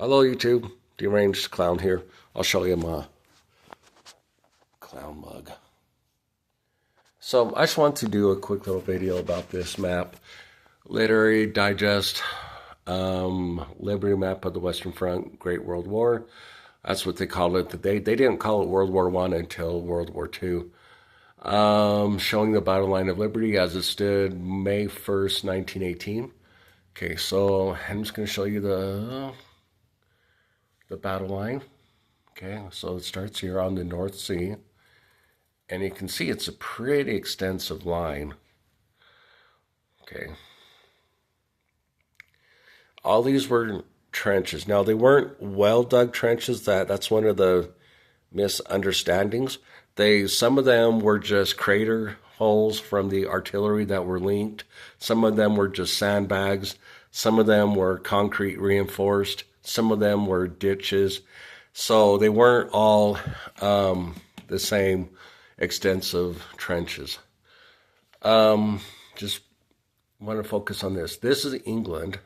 Hello YouTube, Deranged Clown here. I'll show you my clown mug. So I just want to do a quick little video about this map. Literary Digest, Liberty Map of the Western Front, Great World War. That's what they called it. They didn't call it World War I until World War II. Showing the battle line of Liberty as it stood May 1st, 1918. Okay, so I'm just going to show you the battle line. Okay, so it starts here on the North Sea, and you can see it's a pretty extensive line. Okay, all these were trenches. Now they weren't well dug trenches. That's one of the misunderstandings. Some of them were just crater holes from the artillery that were linked. Some of them were just sandbags. Some of them were concrete reinforced. Some of them were ditches. So they weren't all the same extensive trenches. Just want to focus on this. This is England.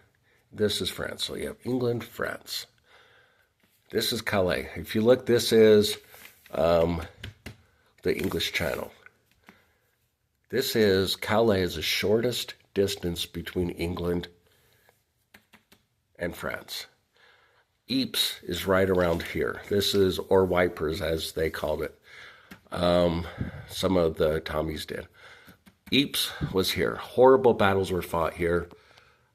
This is France. So you have England, France. This is Calais. If you look, this is the English Channel. This is Calais is the shortest distance between England and France. Ypres is right around here. This is, or Wipers as they called it. Some of the Tommies did. Ypres was here. Horrible battles were fought here.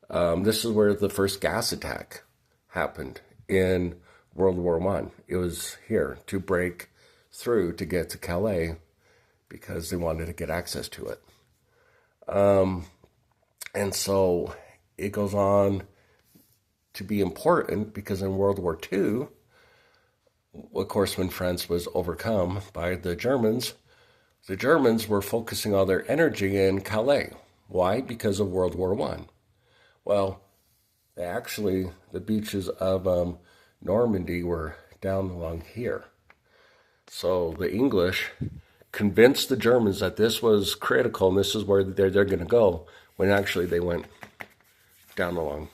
This is where the first gas attack happened in World War I. It was here to break through to get to Calais because they wanted to get access to it. And so it goes on to be important because in World War II, of course, when France was overcome by the Germans were focusing all their energy in Calais. Why? Because of World War I. Well, the beaches of Normandy were down along here. So the English convinced the Germans that this was critical and this is where they're going to go, when actually they went down along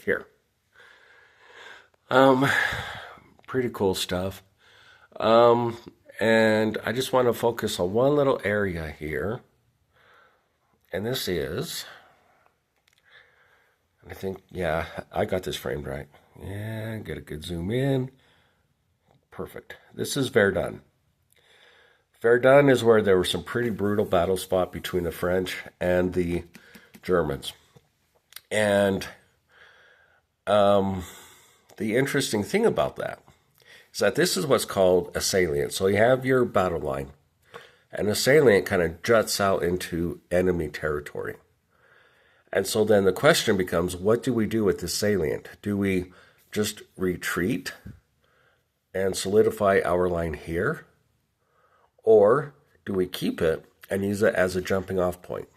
here. Pretty cool stuff. And I just want to focus on one little area here. And this is, I think, yeah, I got this framed right. Yeah, get a good zoom in. Perfect. This is Verdun. Verdun is where there were some pretty brutal battles fought between the French and the Germans. And the interesting thing about that is that this is what's called a salient. So you have your battle line, and a salient kind of juts out into enemy territory. And so then the question becomes, what do we do with this salient? Do we just retreat and solidify our line here? Or do we keep it and use it as a jumping off point?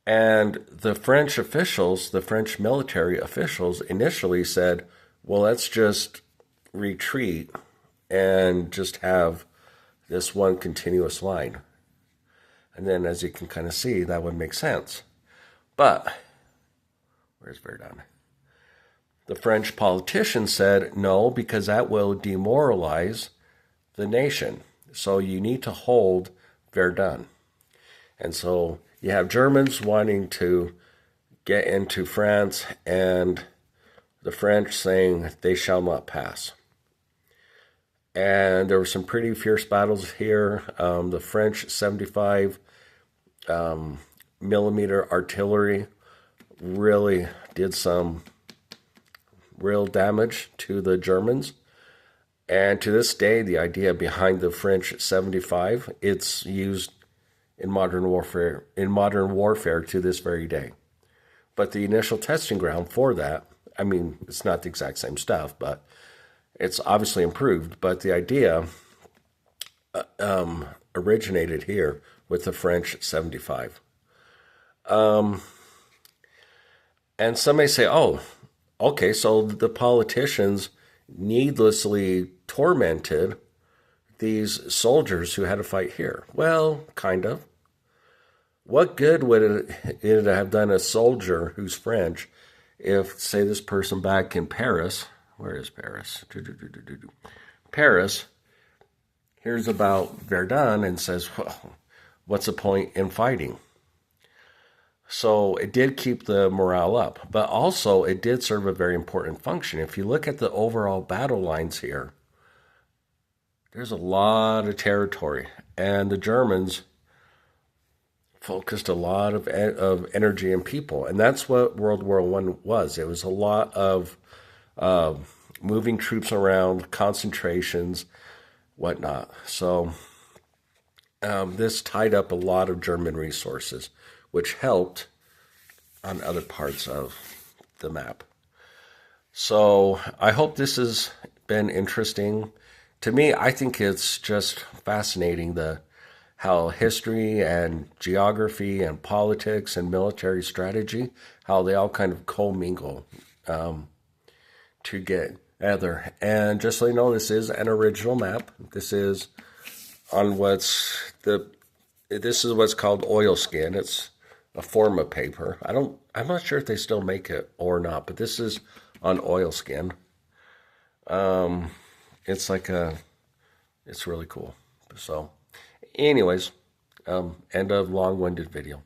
And the French officials, the French military officials initially said, well, let's just retreat and just have this one continuous line. And then as you can kind of see, that would make sense. But, where's Verdun? The French politicians said, no, because that will demoralize the nation. So you need to hold Verdun. And so you have Germans wanting to get into France and the French saying they shall not pass. And there were some pretty fierce battles here. The French 75 millimeter artillery really did some real damage to the Germans. And to this day, the idea behind the French 75, it's used in modern warfare to this very day. But the initial testing ground for that, I mean, it's not the exact same stuff, but it's obviously improved. But the idea originated here with the French 75. And some may say, oh, okay, so the politicians needlessly tormented these soldiers who had to fight here. Well, kind of. What good would it have done a soldier who's French if, say, this person back in Paris, where is Paris? Paris hears about Verdun and says, well, what's the point in fighting? So it did keep the morale up, but also it did serve a very important function. If you look at the overall battle lines here, there's a lot of territory, and the Germans focused a lot of energy and people, and that's what World War I was. It was a lot of moving troops around, concentrations, whatnot. So this tied up a lot of German resources, which helped on other parts of the map. So I hope this has been interesting. To me, I think it's just fascinating how history and geography and politics and military strategy, how they all kind of commingle to get together. And just so you know, this is an original map. This is on this is what's called oilskin. It's a form of paper. I'm not sure if they still make it or not, but this is on oilskin. It's really cool. So anyways, end of long-winded video.